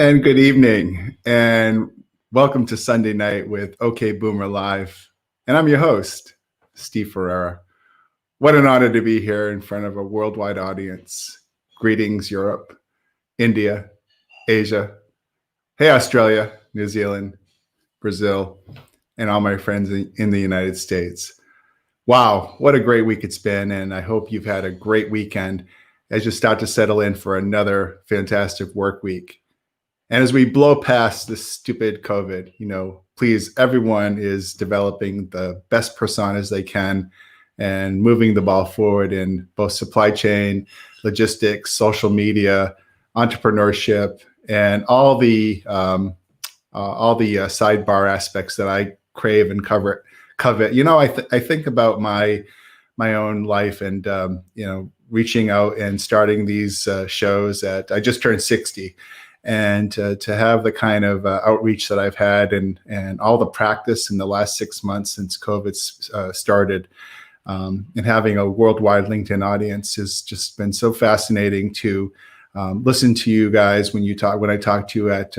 And good evening, and welcome to Sunday Night with OK Boomer Live. And I'm your host, Steve Ferreira. What an honor to be here in front of a worldwide audience. Greetings, Europe, India, Asia. Hey, Australia, New Zealand, Brazil, and all my friends in the United States. Wow, what a great week it's been, and I hope you've had a great weekend as you start to settle in for another fantastic work week. And as we blow past this stupid COVID, please, everyone is developing the best personas they can and moving the ball forward in both supply chain, logistics, social media, entrepreneurship, and all the sidebar aspects that I crave and covet. I think about my own life and reaching out and starting these shows I just turned 60. And to have the kind of outreach that I've had and all the practice in the last 6 months since COVID started, and having a worldwide LinkedIn audience has just been so fascinating to listen to you guys when I talk to you at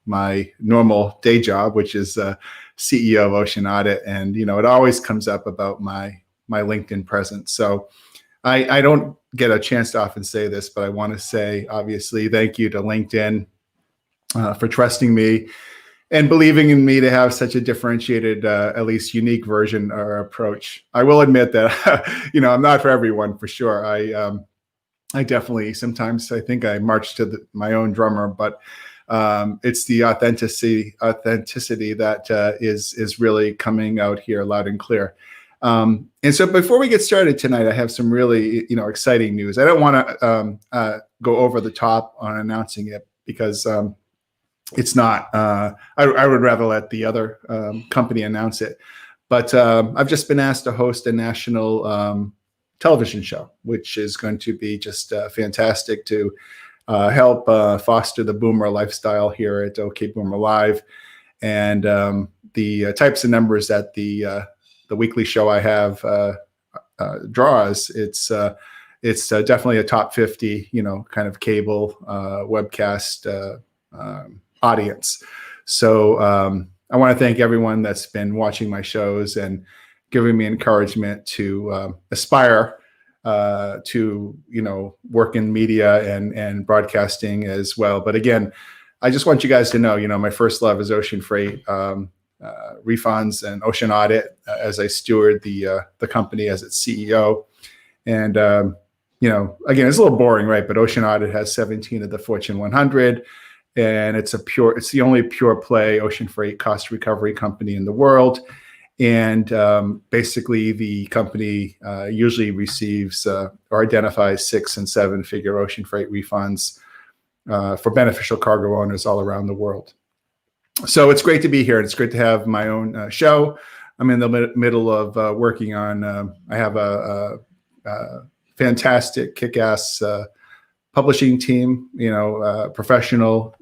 my normal day job, which is CEO of Ocean Audit, and it always comes up about my LinkedIn presence. So I don't get a chance to often say this, but I want to say, obviously, thank you to LinkedIn for trusting me and believing in me to have such a differentiated, at least unique version or approach. I will admit that, I'm not for everyone, for sure. I definitely, sometimes I think I march to my own drummer, but it's the authenticity that is really coming out here loud and clear. And so before we get started tonight, I have some really, exciting news. I don't want to go over the top on announcing it because it's not. I would rather let the other company announce it. But I've just been asked to host a national television show, which is going to be just fantastic to help foster the boomer lifestyle here at OK Boomer Live. And the types of numbers that the weekly show I have draws, it's definitely a top 50, kind of cable webcast audience. So I want to thank everyone that's been watching my shows and giving me encouragement to aspire to work in media and broadcasting as well. But again, I just want you guys to know, my first love is ocean freight, refunds, and Ocean Audit as I steward the company as its CEO. And again, it's a little boring, right? But Ocean Audit has 17 of the Fortune 100. And it's the only pure play ocean freight cost recovery company in the world. And basically the company usually receives or identifies 6- and 7-figure ocean freight refunds for beneficial cargo owners all around the world. So it's great to be here. It's great to have my own show. I'm in the middle of working on, I have a fantastic kick-ass publishing team, professional,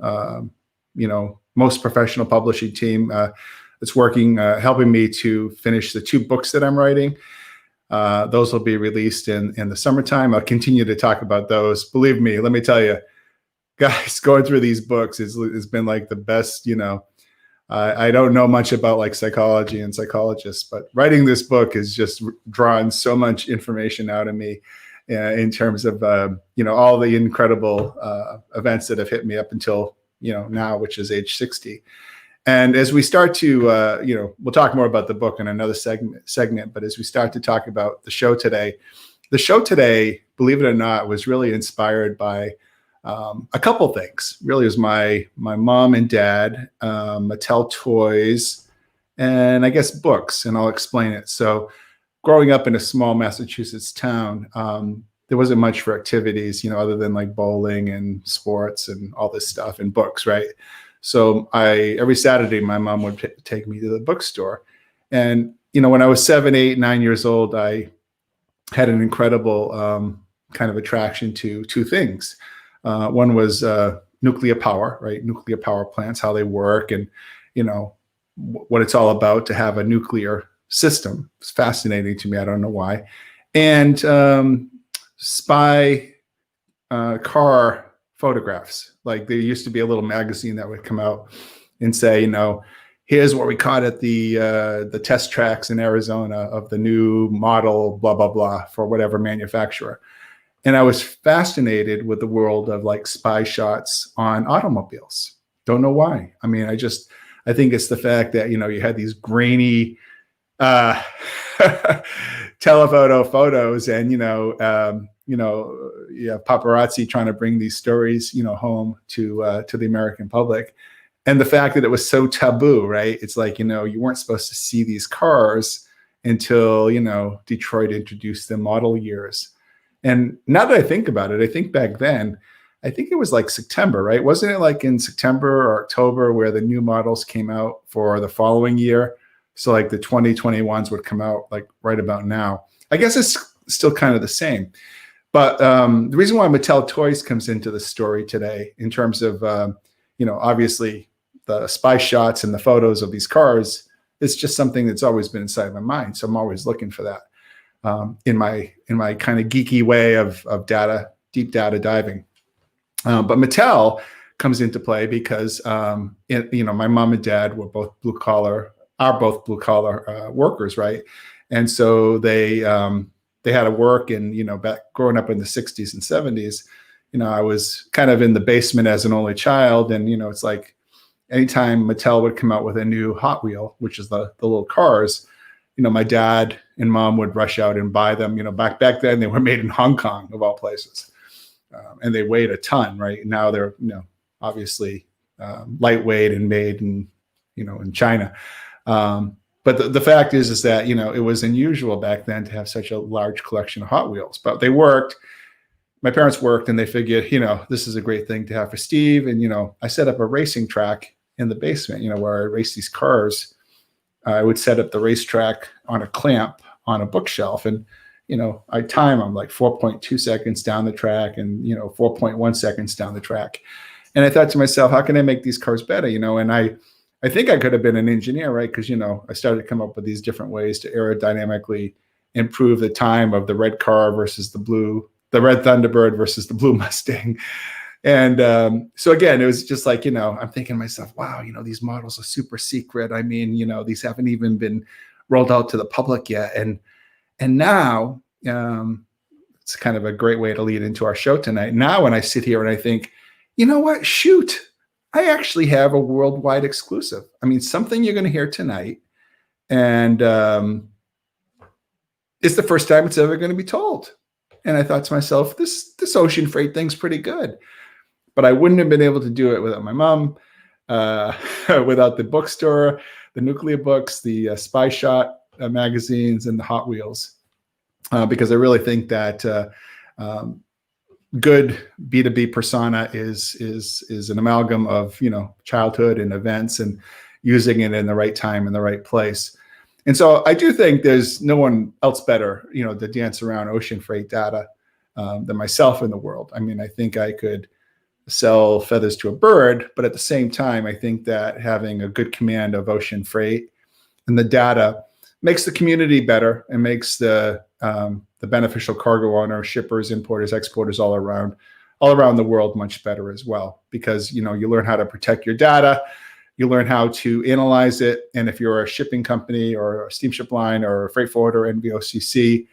most professional publishing team that's working, helping me to finish the 2 books that I'm writing. Those will be released in the summertime. I'll continue to talk about those. Believe me, let me tell you, guys, going through these books has been like the best, I don't know much about like psychology and psychologists, but writing this book has just drawn so much information out of me. In terms of all the incredible events that have hit me up until now, which is age 60. And as we start to we'll talk more about the book in another segment. But as we start to talk about the show today, believe it or not, was really inspired by a couple things. Really, it was my mom and dad, Mattel toys, and I guess books. And I'll explain it. So, growing up in a small Massachusetts town, there wasn't much for activities, other than like bowling and sports and all this stuff and books, right? So every Saturday, my mom would take me to the bookstore. And, when I was 7, 8, 9 years old, I had an incredible kind of attraction to 2 things. One was nuclear power, right? Nuclear power plants, how they work, and, what it's all about to have a nuclear system. It's fascinating to me. I don't know why. And spy car photographs. Like there used to be a little magazine that would come out and say, here's what we caught at the test tracks in Arizona of the new model, blah, blah, blah, for whatever manufacturer. And I was fascinated with the world of like spy shots on automobiles. Don't know why. I mean, I think it's the fact that, you had these grainy telephoto photos and, paparazzi trying to bring these stories, home to the American public. And the fact that it was so taboo, right? It's like, you weren't supposed to see these cars until, Detroit introduced the model years. And now that I think about it, I think back then, I think it was like September, right? Wasn't it like in September or October where the new models came out for the following year? So like the 2021s would come out like right about now. I guess it's still kind of the same. But the reason why Mattel Toys comes into the story today in terms of, obviously the spy shots and the photos of these cars, it's just something that's always been inside my mind. So I'm always looking for that in my kind of geeky way of deep data diving. But Mattel comes into play because, my mom and dad were both blue collar workers, right? And so they had to work, and back growing up in the 60s and 70s, I was kind of in the basement as an only child, and it's like anytime Mattel would come out with a new Hot Wheel, which is the little cars, my dad and mom would rush out and buy them. Back then they were made in Hong Kong of all places. And they weighed a ton, right? Now they're, obviously lightweight and made in China. But the fact is that, it was unusual back then to have such a large collection of Hot Wheels. But they worked. My parents worked, and they figured, this is a great thing to have for Steve. And, I set up a racing track in the basement, where I race these cars. I would set up the racetrack on a clamp on a bookshelf, and I time them like 4.2 seconds down the track and 4.1 seconds down the track. And I thought to myself, how can I make these cars better? And I think I could have been an engineer, right? Because I started to come up with these different ways to aerodynamically improve the time of the red car versus the red Thunderbird versus the blue Mustang. And so again, it was just like, I'm thinking to myself, wow, these models are super secret. I mean, these haven't even been rolled out to the public yet. And now it's kind of a great way to lead into our show tonight. Now, when I sit here and I think, you know what, shoot, I actually have a worldwide exclusive. I mean, something you're going to hear tonight. And it's the first time it's ever going to be told. And I thought to myself, this ocean freight thing's pretty good. But I wouldn't have been able to do it without my mom, without the bookstore, the Nuclear books, the Spy Shot magazines, and the Hot Wheels, because I really think that good B2B persona is an amalgam of childhood and events and using it in the right time and the right place. And so I do think there's no one else better, to dance around ocean freight data than myself in the world. I mean, I think I could sell feathers to a bird, but at the same time, I think that having a good command of ocean freight and the data makes the community better and makes the beneficial cargo owner, shippers, importers, exporters all around the world much better as well. Because you learn how to protect your data, you learn how to analyze it, and if you're a shipping company or a steamship line or a freight forwarder, NVOCC,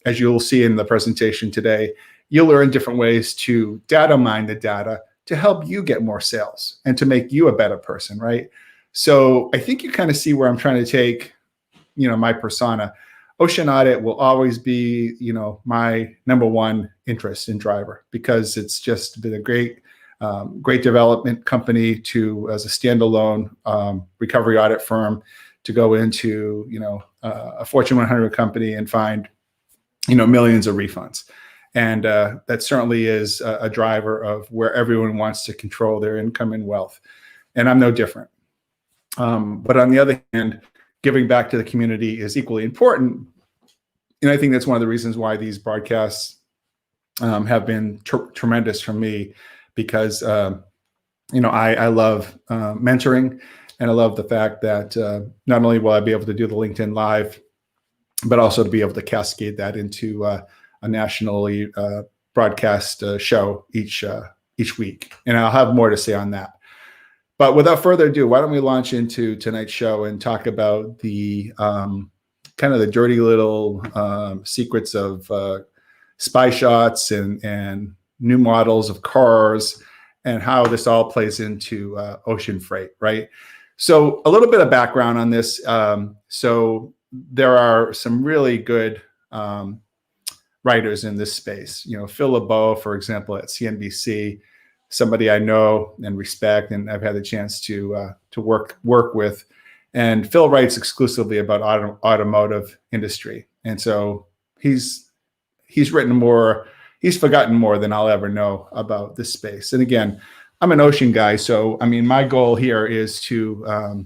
as you'll see in the presentation today, you'll learn different ways to data mine the data to help you get more sales and to make you a better person, right? So I think you kind of see where I'm trying to take, my persona. Ocean Audit will always be, my number one interest and driver, because it's just been a great development company as a standalone recovery audit firm to go into, a Fortune 100 company and find, millions of refunds. And that certainly is a driver of where everyone wants to control their income and wealth. And I'm no different. But on the other hand, giving back to the community is equally important. And I think that's one of the reasons why these broadcasts have been tremendous for me, because, I love mentoring, and I love the fact that not only will I be able to do the LinkedIn Live, but also to be able to cascade that into a nationally broadcast show each each week. And I'll have more to say on that. But without further ado, why don't we launch into tonight's show and talk about the kind of the dirty little secrets of spy shots and new models of cars and how this all plays into ocean freight, right? So a little bit of background on this. So there are some really good writers in this space. You know, Phil LeBeau, for example, at CNBC, somebody I know and respect, and I've had the chance to work with. And Phil writes exclusively about automotive industry, and so he's written more. He's forgotten more than I'll ever know about this space. And again, I'm an ocean guy, so I mean, my goal here is to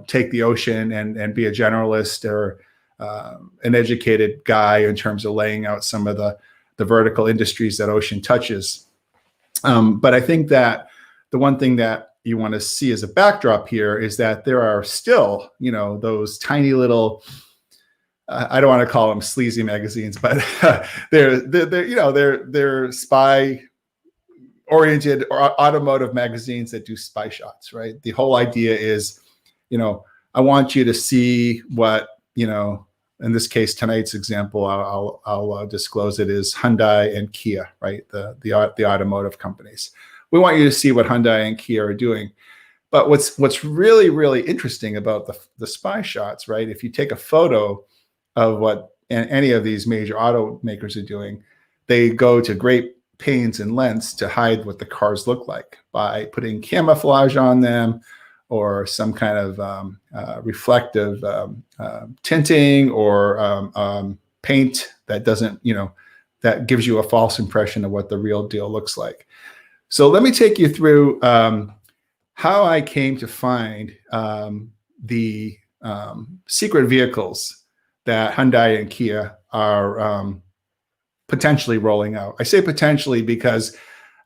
take the ocean and be a generalist or an educated guy in terms of laying out some of the vertical industries that ocean touches. But I think that the one thing that you want to see as a backdrop here is that there are still, those tiny little, I don't want to call them sleazy magazines, but they're spy oriented or automotive magazines that do spy shots, right? The whole idea is, I want you to see what, in this case, tonight's example, I'll disclose it, is Hyundai and Kia, right? The automotive companies. We want you to see what Hyundai and Kia are doing. But what's really, really interesting about the spy shots, right? If you take a photo of what any of these major automakers are doing, they go to great pains and lengths to hide what the cars look like by putting camouflage on them or some kind of reflective tinting or paint that doesn't, that gives you a false impression of what the real deal looks like. So let me take you through how I came to find the secret vehicles that Hyundai and Kia are potentially rolling out. I say potentially because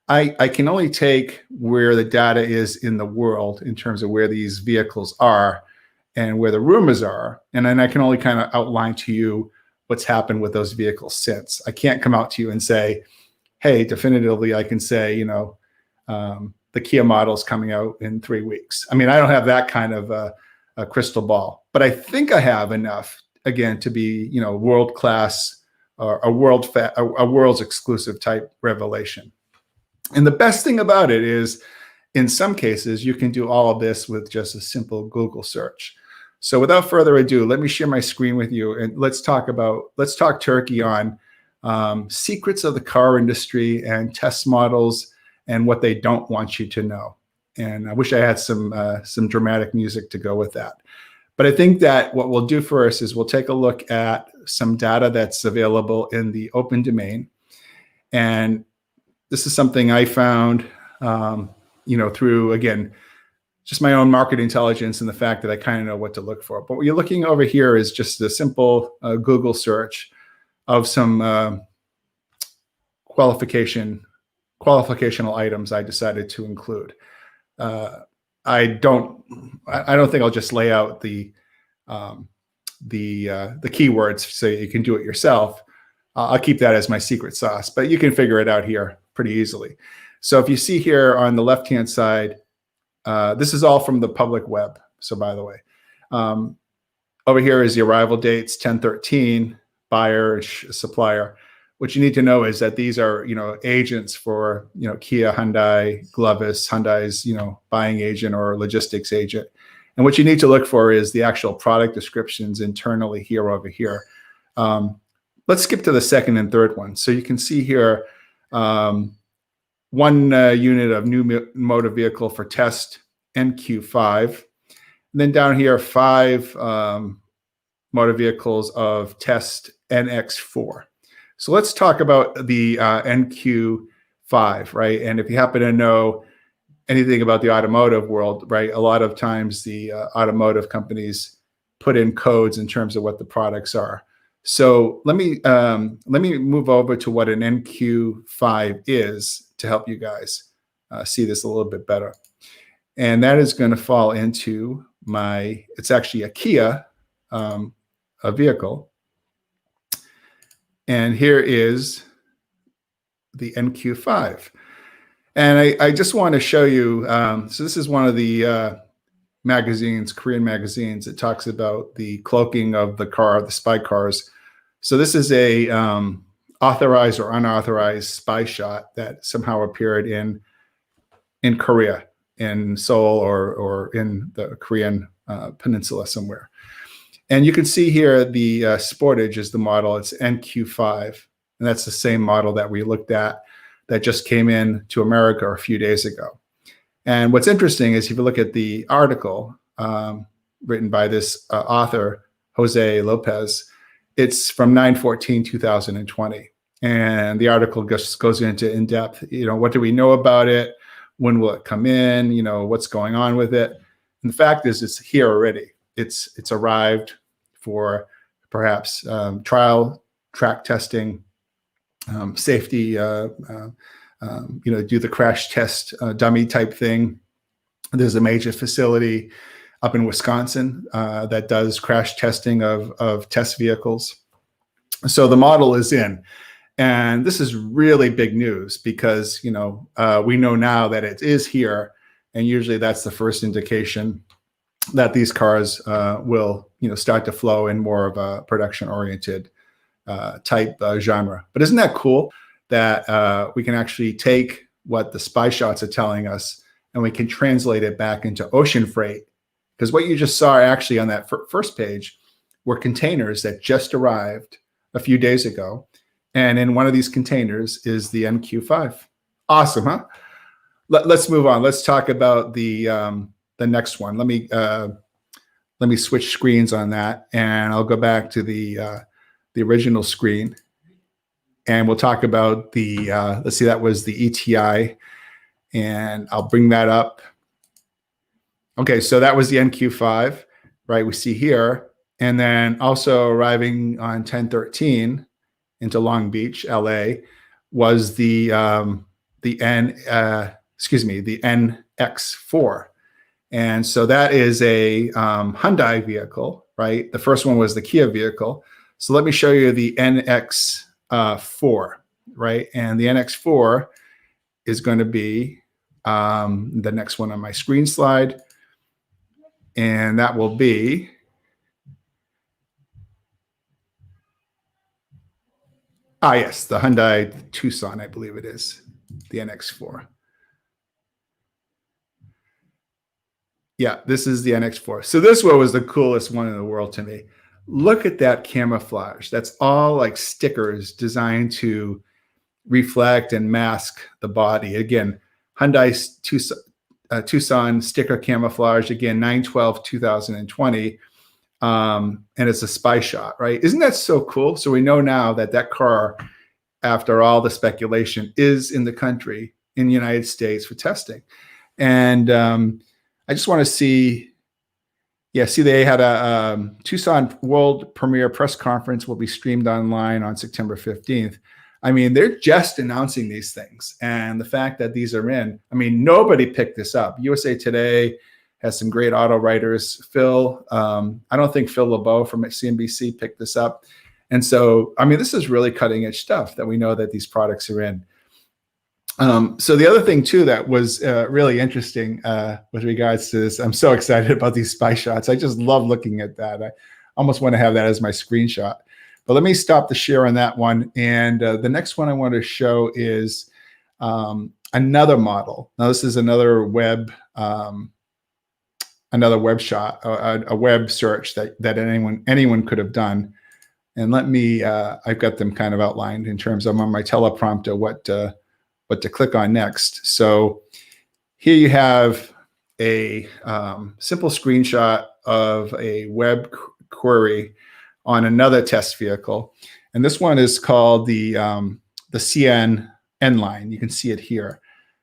I can only take where the data is in the world in terms of where these vehicles are and where the rumors are. And then I can only kind of outline to you what's happened with those vehicles since. I can't come out to you and say, hey, definitively, I can say, the Kia model is coming out in 3 weeks. I mean, I don't have that kind of a crystal ball, but I think I have enough, again, to be, world-class or a world's exclusive type revelation. And the best thing about it is, in some cases, you can do all of this with just a simple Google search. So without further ado, let me share my screen with you and let's talk turkey on secrets of the car industry and test models and what they don't want you to know. And I wish I had some dramatic music to go with that. But I think that what we'll do first is we'll take a look at some data that's available in the open domain. And this is something I found, through, again, just my own market intelligence and the fact that I kind of know what to look for. But what you're looking over here is just a simple Google search of some qualificational items I decided to include. I don't think I'll just lay out the keywords so you can do it yourself. I'll keep that as my secret sauce, but you can figure it out here pretty easily. So if you see here on the left-hand side, this is all from the public web. So by the way, over here is the arrival dates, 10/13, buyer, supplier. What you need to know is that these are, agents for, Kia, Hyundai, Glovis, Hyundai's, buying agent or logistics agent. And what you need to look for is the actual product descriptions internally here over here. Let's skip to the second and third one. So you can see here, one unit of new motor vehicle for test, NQ5. And then down here, 5 motor vehicles of test, NX4. So let's talk about the NQ5, right? And if you happen to know anything about the automotive world, right, a lot of times the automotive companies put in codes in terms of what the products are. So let me move over to what an NQ5 is to help you guys see this a little bit better. And that is going to fall into it's actually a Kia, a vehicle. And here is the NQ5. And I just want to show you, so this is one of the magazines, Korean magazines, that talks about the cloaking of the car, the spy cars. So this is a authorized or unauthorized spy shot that somehow appeared in Korea, in Seoul, or in the Korean peninsula somewhere. And you can see here the Sportage is the model. It's NQ5, and that's the same model that we looked at that just came in to America a few days ago. And what's interesting is if you look at the article written by this author, Jose Lopez, it's from 9/14/2020. And the article just goes into in-depth, what do we know about it? When will it come in? What's going on with it? And the fact is, it's here already. It's arrived for perhaps trial, track testing, safety, do the crash test dummy type thing. There's a major facility up in Wisconsin that does crash testing of test vehicles. So the model is in. And this is really big news because, we know now that it is here. And usually that's the first indication that these cars will, start to flow in more of a production-oriented type genre. But isn't that cool that we can actually take what the spy shots are telling us and we can translate it back into ocean freight? Because what you just saw actually on that first page were containers that just arrived a few days ago. And in one of these containers is the NQ5. Awesome, huh? Let's move on. Let's talk about the next one. Let me switch screens on that, and I'll go back to the original screen, and we'll talk about the let's see, that was the ETI, and I'll bring that up. Okay, so that was the NQ5, right? We see here, and then also arriving on 10/13 into Long Beach, LA, was the NX4. And so that is a Hyundai vehicle, right? The first one was the Kia vehicle. So let me show you the NX4, right? And the NX4 is going to be the next one on my screen slide. And that will be yes, the Hyundai Tucson, I believe it is, the NX4. Yeah, this is the NX4. So this one was the coolest one in the world to me. Look at that camouflage. That's all like stickers designed to reflect and mask the body. Again, Hyundai Tucson sticker camouflage, again, 9/12/2020. And it's a spy shot, right? Isn't that so cool? So we know now that that car, after all the speculation, is in the country, in the United States for testing. And I just want to see, they had a Tucson World Premiere press conference will be streamed online on September 15th. I mean, they're just announcing these things. And the fact that these are in, I mean, nobody picked this up. USA Today has some great auto writers. I don't think Phil LeBeau from CNBC picked this up. And so, I mean, this is really cutting edge stuff that we know that these products are in. So the other thing too that was really interesting with regards to this, I'm so excited about these spy shots. I just love looking at that. I almost want to have that as my screenshot. But let me stop the share on that one. And the next one I want to show is another model. Now this is another web shot, a web search that anyone could have done. And let me, I've got them kind of outlined in terms of on my teleprompter what to click on next. So here you have a simple screenshot of a web query on another test vehicle. And this one is called the CN N-Line. You can see it here,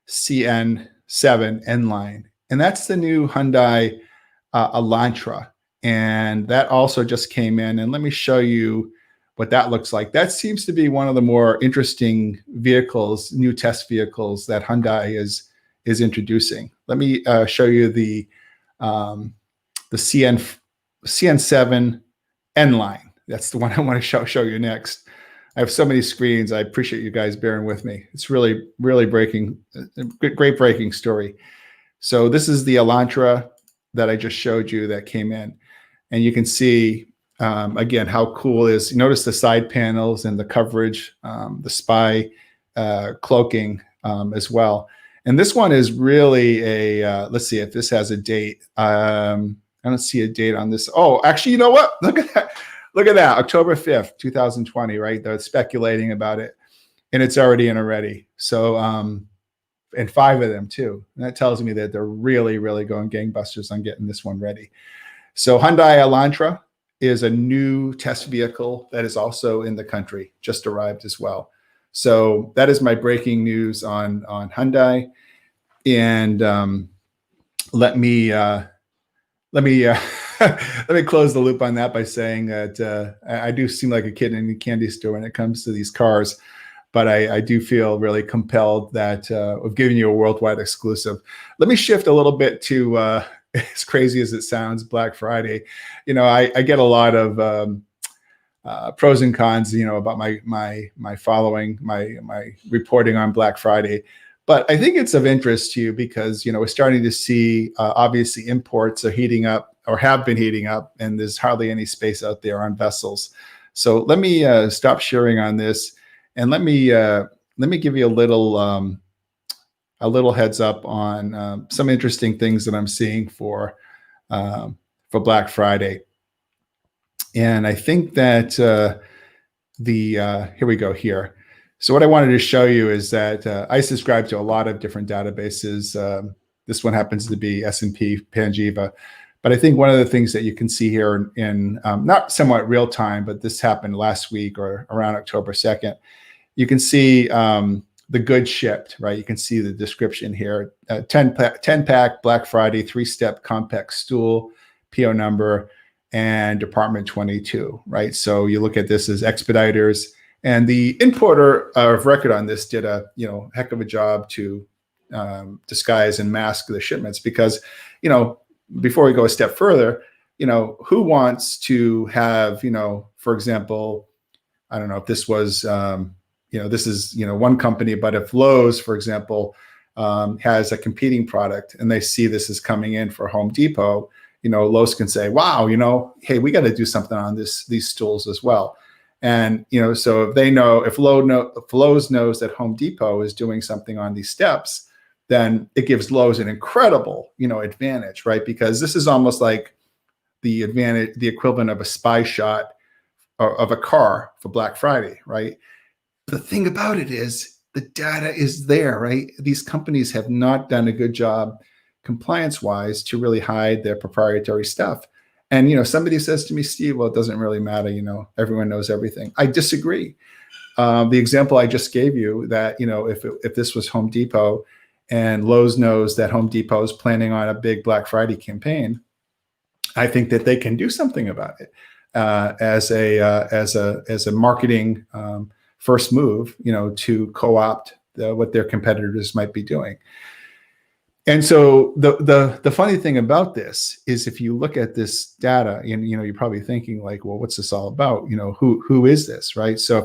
CN7 N-Line. And that's the new Hyundai Elantra. And that also just came in. And let me show you what that looks like. That seems to be one of the more interesting vehicles, new test vehicles that Hyundai is introducing. Let me show you the CN7 N-Line. That's the one I want to show you next. I have so many screens. I appreciate you guys bearing with me. It's really, really great breaking story. So this is the Elantra that I just showed you that came in. And you can see, again, how cool it is. Notice the side panels and the coverage, the spy cloaking as well. And this one is really let's see if this has a date. I don't see a date on this. Oh, actually, you know what? Look at that. Look at that, October 5th, 2020, right? They're speculating about it, and it's already in already. So, and 5 of them too. And that tells me that they're really, really going gangbusters on getting this one ready. So Hyundai Elantra is a new test vehicle that is also in the country, just arrived as well. So that is my breaking news on Hyundai. And let me let me close the loop on that by saying that I do seem like a kid in a candy store when it comes to these cars, but I do feel really compelled that of giving you a worldwide exclusive. Let me shift a little bit to as crazy as it sounds, Black Friday. You know, I get a lot of pros and cons, you know, about my following, my reporting on Black Friday. But I think it's of interest to you because, you know, we're starting to see obviously imports are heating up or have been heating up, and there's hardly any space out there on vessels. So let me stop sharing on this, and let me give you a little heads up on some interesting things that I'm seeing for Black Friday. And I think that here we go here. So what I wanted to show you is that I subscribe to a lot of different databases. This one happens to be S&P Panjiva. But I think one of the things that you can see here in not somewhat real time, but this happened last week or around October 2nd, you can see the goods shipped, right? You can see the description here, 10-pack Black Friday, 3-step compact stool, PO number, and Department 22, right? So you look at this as expediters, and the importer of record on this did a heck of a job to disguise and mask the shipments because, before we go a step further, who wants to have, for example, I don't know if this was, this is, one company, but if Lowe's, for example, has a competing product and they see this is coming in for Home Depot, Lowe's can say, wow, hey, we got to do something on these stools as well. And, so if they know, if Lowe's knows that Home Depot is doing something on these steps, then it gives Lowe's an incredible, advantage, right? Because this is almost like the equivalent of a spy shot of a car for Black Friday, right? The thing about it is the data is there, right? These companies have not done a good job compliance-wise to really hide their proprietary stuff. And, somebody says to me, Steve, well, it doesn't really matter. Everyone knows everything. I disagree. The example I just gave you that, if this was Home Depot and Lowe's knows that Home Depot is planning on a big Black Friday campaign, I think that they can do something about it as a marketing first move, to co-opt what their competitors might be doing. And so the funny thing about this is if you look at this data and, you're probably thinking like, well, what's this all about? Who is this, right? So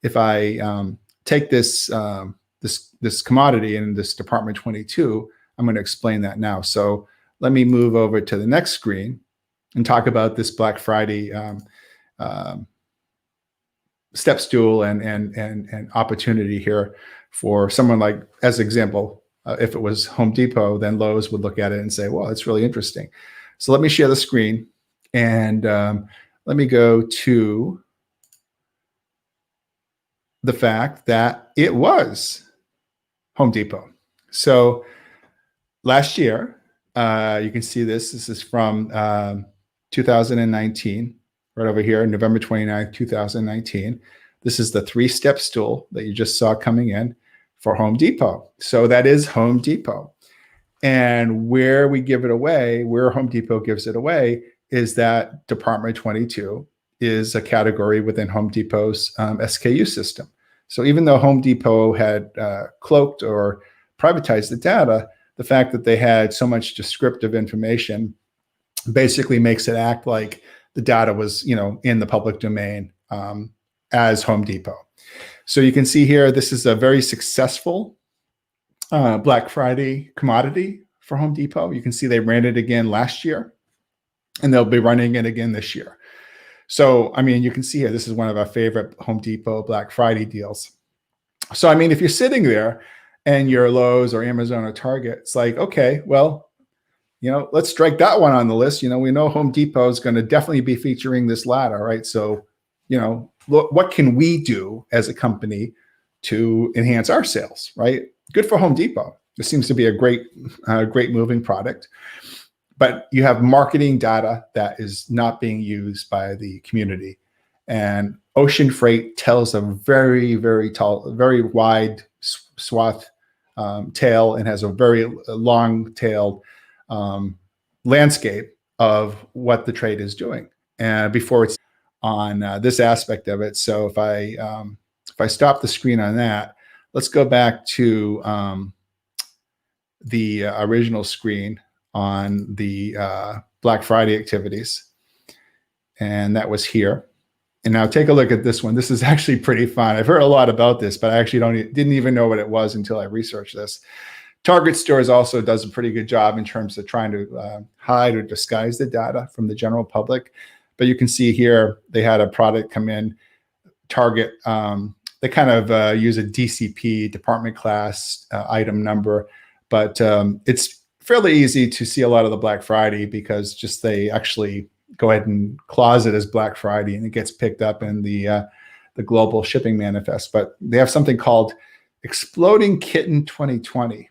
if I take this commodity in this Department 22, I'm going to explain that now. So let me move over to the next screen and talk about this Black Friday step stool and opportunity here for someone like, as an example, if it was Home Depot, then Lowe's would look at it and say, well, it's really interesting. So let me share the screen and let me go to the fact that it was Home Depot. So last year, you can see this. This is from 2019, right over here, November 29th, 2019. This is the 3-step stool that you just saw coming in for Home Depot. So that is Home Depot. And where we give it away, where Home Depot gives it away, is that Department 22 is a category within Home Depot's SKU system. So even though Home Depot had cloaked or privatized the data, the fact that they had so much descriptive information basically makes it act like the data was, in the public domain as Home Depot. So you can see here, this is a very successful Black Friday commodity for Home Depot. You can see they ran it again last year, and they'll be running it again this year. So, I mean, you can see here, this is one of our favorite Home Depot Black Friday deals. So, I mean, if you're sitting there and you're Lowe's or Amazon or Target, it's like, okay, well, you know, let's strike that one on the list. You know, we know Home Depot is going to definitely be featuring this ladder, right? So, you know, what can we do as a company to enhance our sales, right? Good for Home Depot. This seems to be a great moving product. But you have marketing data that is not being used by the community. And ocean freight tells a very, very tall, very wide swath tail, and has a very long-tailed landscape of what the trade is doing. And before it's on this aspect of it. So if I stop the screen on that, let's go back to the original screen on the Black Friday activities. And that was here. And now take a look at this one. This is actually pretty fun. I've heard a lot about this, but I actually didn't even know what it was until I researched this. Target Stores also does a pretty good job in terms of trying to hide or disguise the data from the general public. But you can see here, they had a product come in, Target. They kind of use a DCP, department class item number, but it's fairly easy to see a lot of the Black Friday because just they actually go ahead and clause it as Black Friday, and it gets picked up in the global shipping manifest. But they have something called Exploding Kitten 2020.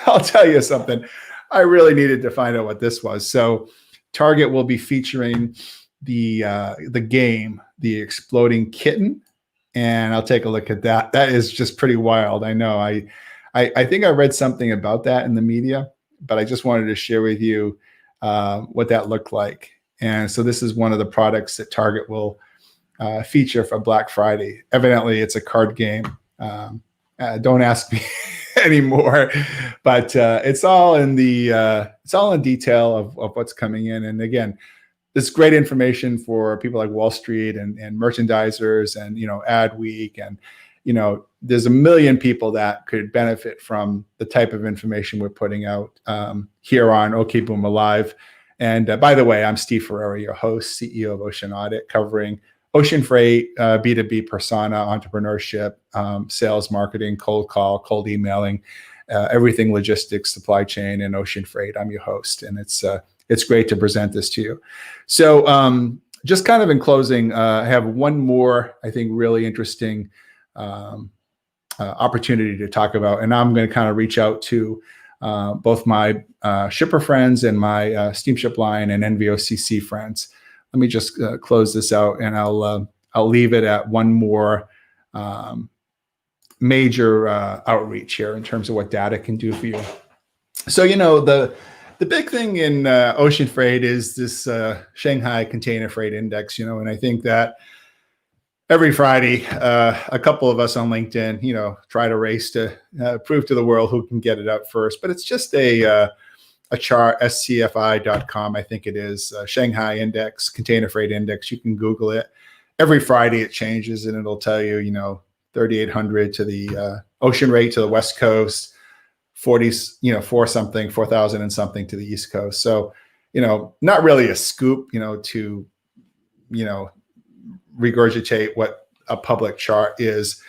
I'll tell you something. I really needed to find out what this was. So Target will be featuring the game, the Exploding Kitten, and I'll take a look at that. That is just pretty wild. I know. I think I read something about that in the media, but I just wanted to share with you what that looked like. And so this is one of the products that Target will feature for Black Friday. Evidently, it's a card game. Don't ask me anymore, but it's all in detail of what's coming in. And again, this great information for people like Wall Street and merchandisers and, you know, Adweek, and, you know, there's a million people that could benefit from the type of information we're putting out here on OK Boom Alive. And by the way, I'm Steve Ferrari, your host, CEO of Ocean Audit, covering ocean freight, B2B persona, entrepreneurship, sales, marketing, cold call, cold emailing, everything logistics, supply chain, and ocean freight. I'm your host, and it's great to present this to you. So just kind of in closing, I have one more, I think, really interesting opportunity to talk about, and I'm going to kind of reach out to both my shipper friends and my steamship line and NVOCC friends. Let me just close this out, and I'll leave it at one more major outreach here in terms of what data can do for you. So, you know, the big thing in ocean freight is this Shanghai Container Freight Index, you know, and I think that every Friday, a couple of us on LinkedIn, you know, try to race to prove to the world who can get it up first. But it's just a chart, scfi.com, I think it is, Shanghai Index, Container Freight Index. You can Google it. Every Friday it changes, and it'll tell you, you know, 3,800 to the ocean rate to the West Coast, 4,000 and something to the East Coast. So, you know, not really a scoop, you know, to, you know, regurgitate what a public chart is.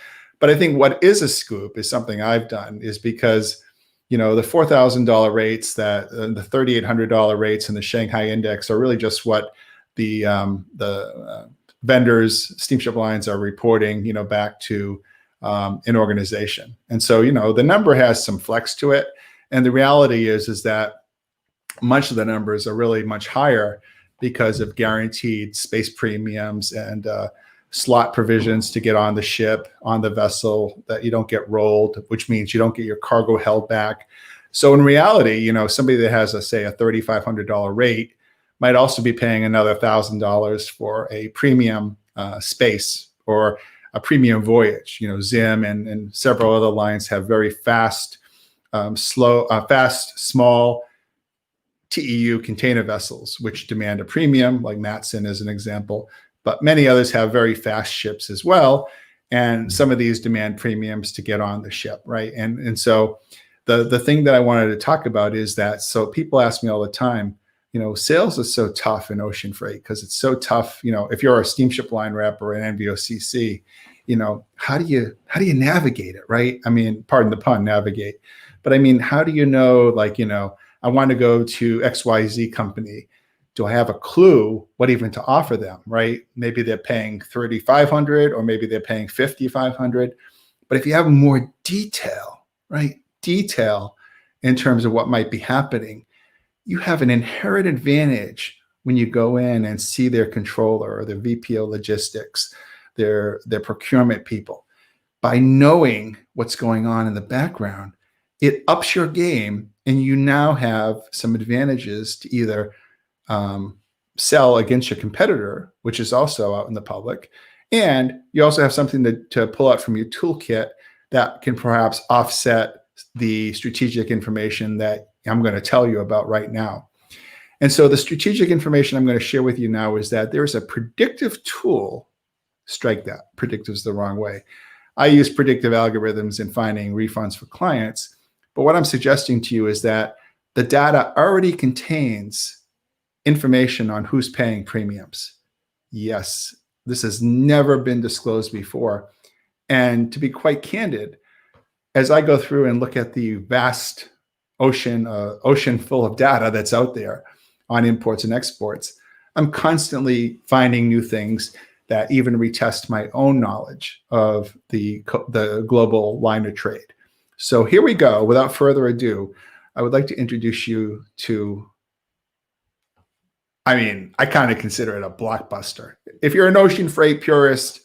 But I think what is a scoop is something I've done, is because, you know, the $4,000 rates, that the $3,800 rates in the Shanghai Index are really just what the vendors, steamship lines are reporting, you know, back to an organization. And so, you know, the number has some flex to it. And the reality is that much of the numbers are really much higher because of guaranteed space premiums and slot provisions to get on the ship, on the vessel, that you don't get rolled, which means you don't get your cargo held back. So in reality, you know, somebody that has, say, a $3,500 rate might also be paying another $1,000 for a premium space or a premium voyage. You know, Zim and several other lines have very fast, small TEU container vessels, which demand a premium, like Matson as an example, but many others have very fast ships as well. And some of these demand premiums to get on the ship, right? And so the thing that I wanted to talk about is that, so people ask me all the time, sales is so tough in ocean freight because it's so tough. If you're a steamship line rep or an NVOCC, how do you navigate it, right? I mean, pardon the pun, navigate. But I mean, how do you know, I want to go to XYZ company. Do I have a clue what even to offer them, right? Maybe they're paying $3,500 or maybe they're paying $5,500. But if you have more detail, right? Detail in terms of what might be happening, you have an inherent advantage when you go in and see their controller or their VPO logistics, their procurement people. By knowing what's going on in the background, it ups your game, and you now have some advantages to either sell against your competitor, which is also out in the public, and you also have something to pull out from your toolkit that can perhaps offset the strategic information that I'm going to tell you about right now. And so the strategic information I'm going to share with you now is that there's a predictive tool. Strike that. Predictive is the wrong way. I use predictive algorithms in finding refunds for clients. But what I'm suggesting to you is that the data already contains information on who's paying premiums. Yes, this has never been disclosed before. And to be quite candid, as I go through and look at the vast ocean full of data that's out there on imports and exports, I'm constantly finding new things that even retest my own knowledge of the global line of trade. So here we go. Without further ado, I would like to introduce you to, I kind of consider it a blockbuster. If you're an ocean freight purist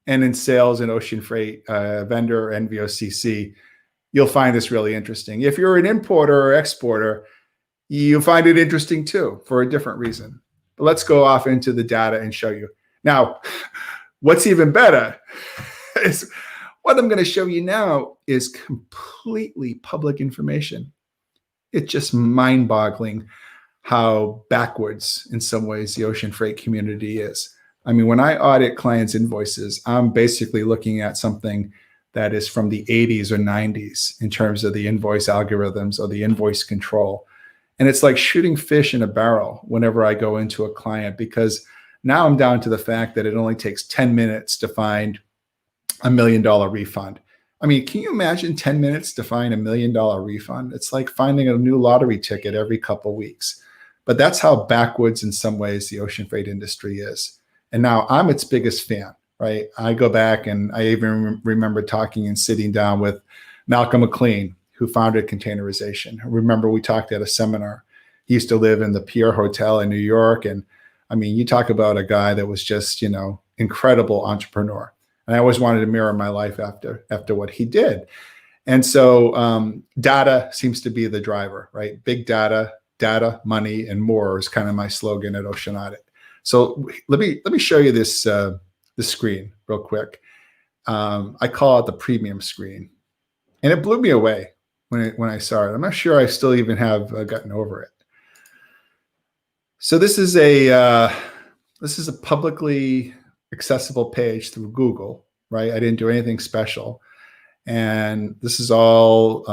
and in sales and ocean freight vendor, NVOCC, you'll find this really interesting. If you're an importer or exporter, you'll find it interesting too, for a different reason. But let's go off into the data and show you. Now, what's even better is what I'm going to show you now is completely public information. It's just mind-boggling how backwards, in some ways, the ocean freight community is. I mean, when I audit clients' invoices, I'm basically looking at something that is from the 80s or 90s in terms of the invoice algorithms or the invoice control. And it's like shooting fish in a barrel whenever I go into a client, because now I'm down to the fact that it only takes 10 minutes to find $1 million refund. I mean, can you imagine 10 minutes to find $1 million refund? It's like finding a new lottery ticket every couple of weeks. But that's how backwards in some ways the ocean freight industry is. And now I'm its biggest fan, right? I go back and I even remember talking and sitting down with Malcolm McLean, who founded containerization. I remember we talked at a seminar. He used to live in the Pierre Hotel in New York. And I mean, you talk about a guy that was just, incredible entrepreneur. And I always wanted to mirror my life after what he did. And so data seems to be the driver, right? Big data, money, and more is kind of my slogan at Ocean Audit. So let me show you this screen real quick. I call it the premium screen, and it blew me away when I saw it. I'm not sure I still even have gotten over it. So this is a publicly accessible page through Google, right? I didn't do anything special. And this is all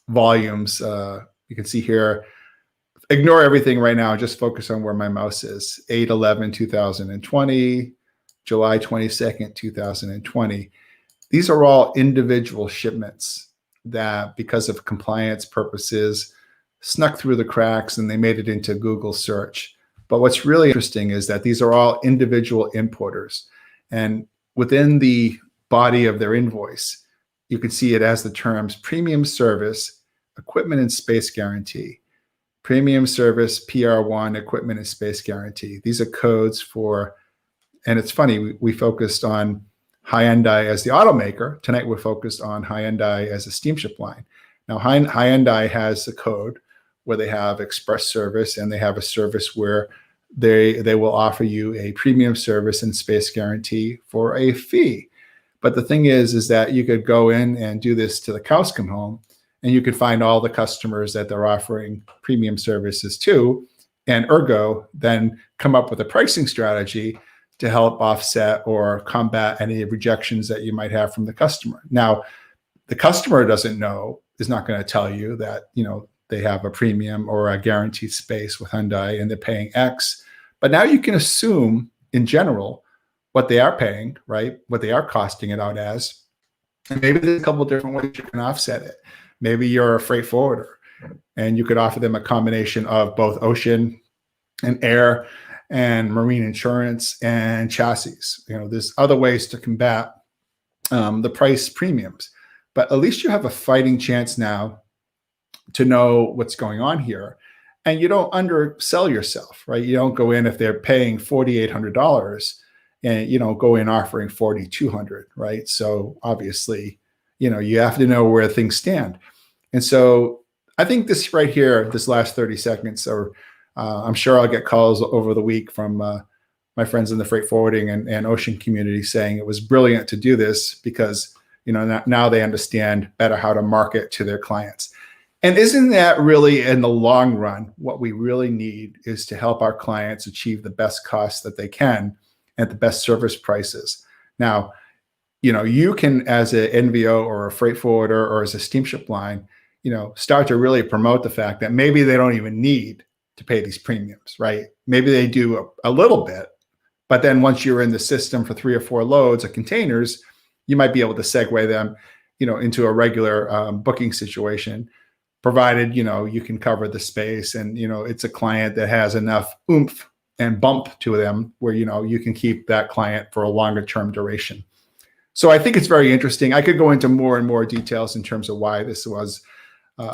volumes. You can see here, ignore everything right now, just focus on where my mouse is. 8/11/2020, July 22nd, 2020. These are all individual shipments that, because of compliance purposes, snuck through the cracks and they made it into Google search. But what's really interesting is that these are all individual importers. And within the body of their invoice, you can see it as the terms premium service, equipment and space guarantee, premium service, PR1, equipment and space guarantee. These are codes for, and it's funny, we focused on Hyundai as the automaker. Tonight we're focused on Hyundai as a steamship line. Now Hyundai has a code where they have express service, and they have a service where they will offer you a premium service and space guarantee for a fee. But the thing is that you could go in and do this till the cows come home, and you could find all the customers that they're offering premium services to, and ergo then come up with a pricing strategy to help offset or combat any rejections that you might have from the customer. Now, the customer doesn't know, is not going to tell you that, they have a premium or a guaranteed space with Hyundai and they're paying X. But now you can assume in general what they are paying, right? What they are costing it out as. And maybe there's a couple of different ways you can offset it. Maybe you're a freight forwarder and you could offer them a combination of both ocean and air and marine insurance and chassis. There's other ways to combat the price premiums, but at least you have a fighting chance now to know what's going on here. And you don't undersell yourself, right? You don't go in if they're paying $4,800 and you don't go in offering $4,200, right? So obviously, you have to know where things stand. And so I think this right here, this last 30 seconds, or I'm sure I'll get calls over the week from my friends in the freight forwarding and ocean community saying it was brilliant to do this because, now they understand better how to market to their clients. And isn't that really, in the long run, what we really need is to help our clients achieve the best costs that they can at the best service prices? Now, you can, as an NVO or a freight forwarder or as a steamship line, start to really promote the fact that maybe they don't even need to pay these premiums, right? Maybe they do a little bit, but then once you're in the system for 3 or 4 loads of containers, you might be able to segue them, into a regular booking situation, provided, you can cover the space and, it's a client that has enough oomph and bump to them where, you can keep that client for a longer term duration. So I think it's very interesting. I could go into more and more details in terms of why this was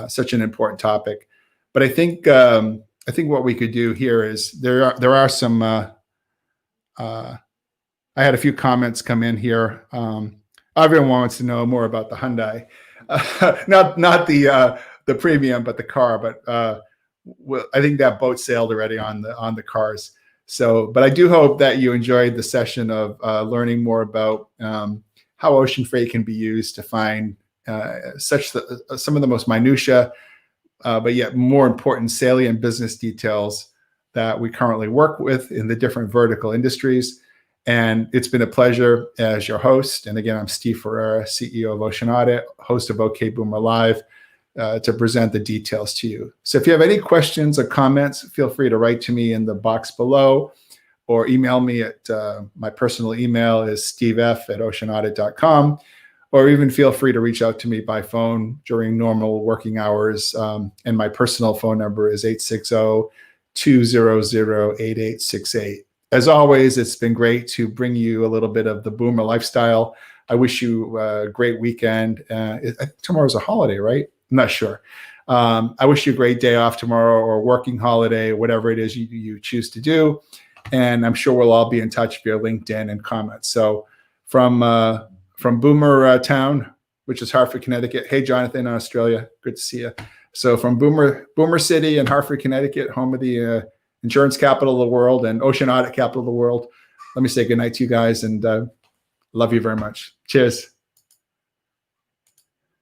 such an important topic. But I think what we could do here is there are some, I had a few comments come in here. Everyone wants to know more about the Hyundai, not the premium, but the car. But I think that boat sailed already on the cars. So, but I do hope that you enjoyed the session of learning more about how ocean freight can be used to find some of the most minutia, but yet more important salient business details that we currently work with in the different vertical industries. And it's been a pleasure as your host. And again, I'm Steve Ferreira, CEO of Ocean Audit, host of OK Boomer Live, to present the details to you. So if you have any questions or comments, feel free to write to me in the box below or email me at my personal email is stevef@oceanaudit.com, or even feel free to reach out to me by phone during normal working hours. And my personal phone number is 860-200-8868. As always, it's been great to bring you a little bit of the Boomer lifestyle. I wish you a great weekend. Tomorrow's a holiday, right? I'm not sure. I wish you a great day off tomorrow or working holiday, whatever it is you choose to do. And I'm sure we'll all be in touch via LinkedIn and comments. So from Boomer Town, which is Hartford, Connecticut. Hey, Jonathan, in Australia. Good to see you. So from Boomer City in Hartford, Connecticut, home of the insurance capital of the world and ocean audit capital of the world. Let me say goodnight to you guys and love you very much. Cheers.